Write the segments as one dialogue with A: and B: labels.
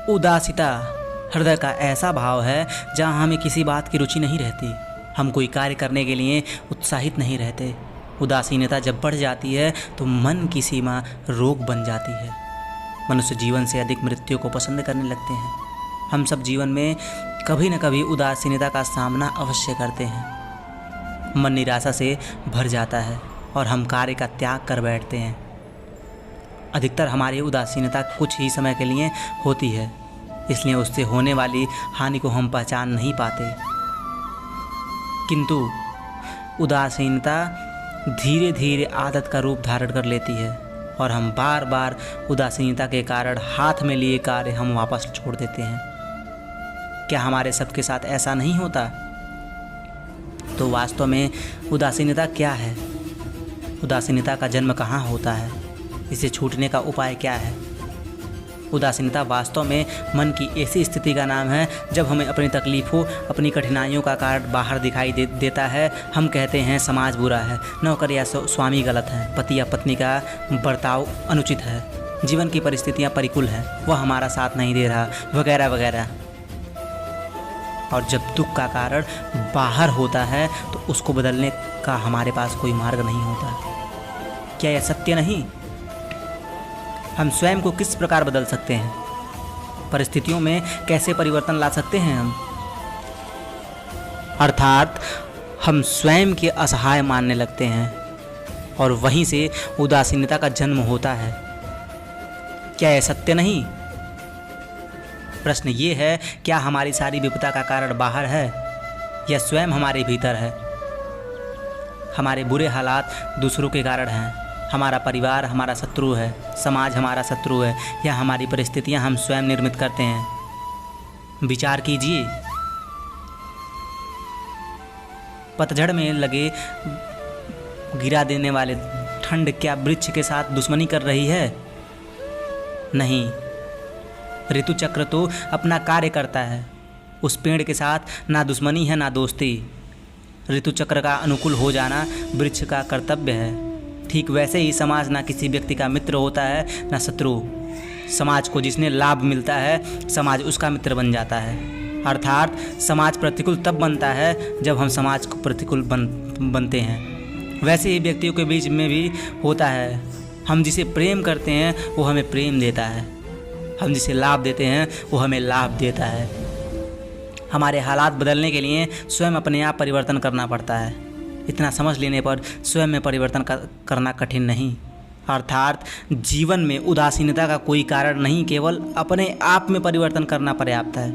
A: उदासीता हृदय का ऐसा भाव है जहाँ हमें किसी बात की रुचि नहीं रहती, हम कोई कार्य करने के लिए उत्साहित नहीं रहते। उदासीनता जब बढ़ जाती है तो मन की सीमा रोग बन जाती है। मनुष्य जीवन से अधिक मृत्यु को पसंद करने लगते हैं। हम सब जीवन में कभी न कभी उदासीनता का सामना अवश्य करते हैं। मन निराशा से भर जाता है और हम कार्य का त्याग कर बैठते हैं। अधिकतर हमारी उदासीनता कुछ ही समय के लिए होती है, इसलिए उससे होने वाली हानि को हम पहचान नहीं पाते। किंतु उदासीनता धीरे धीरे आदत का रूप धारण कर लेती है और हम बार बार उदासीनता के कारण हाथ में लिए कार्य हम वापस छोड़ देते हैं। क्या हमारे सबके साथ ऐसा नहीं होता? तो वास्तव में उदासीनता क्या है? उदासीनता का जन्म कहाँ होता है? इसे छूटने का उपाय क्या है? उदासीनता वास्तव में मन की ऐसी स्थिति का नाम है जब हमें अपनी तकलीफ़ों, अपनी कठिनाइयों का कारण बाहर दिखाई देता है। हम कहते हैं समाज बुरा है, नौकर या स्वामी गलत है, पति या पत्नी का बर्ताव अनुचित है, जीवन की परिस्थितियां प्रतिकूल हैं, वह हमारा साथ नहीं दे रहा, वगैरह वगैरह। और जब दुख का कारण बाहर होता है तो उसको बदलने का हमारे पास कोई मार्ग नहीं होता। क्या यह सत्य नहीं? हम स्वयं को किस प्रकार बदल सकते हैं? परिस्थितियों में कैसे परिवर्तन ला सकते हैं हम? अर्थात हम स्वयं के असहाय मानने लगते हैं और वहीं से उदासीनता का जन्म होता है। क्या यह सत्य नहीं? प्रश्न ये है, क्या हमारी सारी विपदा का कारण बाहर है या स्वयं हमारे भीतर है? हमारे बुरे हालात दूसरों के कारण हैं। हमारा परिवार हमारा शत्रु है, समाज हमारा शत्रु है, या हमारी परिस्थितियां हम स्वयं निर्मित करते हैं? विचार कीजिए। पतझड़ में लगे गिरा देने वाले ठंड क्या वृक्ष के साथ दुश्मनी कर रही है? नहीं, ऋतु चक्र तो अपना कार्य करता है। उस पेड़ के साथ ना दुश्मनी है ना दोस्ती। ऋतु चक्र का अनुकूल हो जाना वृक्ष का कर्तव्य है। ठीक वैसे ही समाज ना किसी व्यक्ति का मित्र होता है ना शत्रु। समाज को जिसने लाभ मिलता है समाज उसका मित्र बन जाता है। अर्थात समाज प्रतिकूल तब बनता है जब हम समाज को प्रतिकूल बनते हैं। वैसे ही व्यक्तियों के बीच में भी होता है। हम जिसे प्रेम करते हैं वो हमें प्रेम देता है, हम जिसे लाभ देते हैं वो हमें लाभ देता है। हमारे हालात बदलने के लिए स्वयं अपने आप परिवर्तन करना पड़ता है। इतना समझ लेने पर स्वयं में परिवर्तन करना कठिन नहीं। अर्थात जीवन में उदासीनता का कोई कारण नहीं, केवल अपने आप में परिवर्तन करना पर्याप्त है।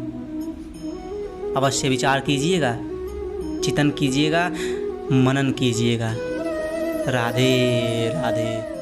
A: अवश्य विचार कीजिएगा, चिंतन कीजिएगा, मनन कीजिएगा। राधे राधे।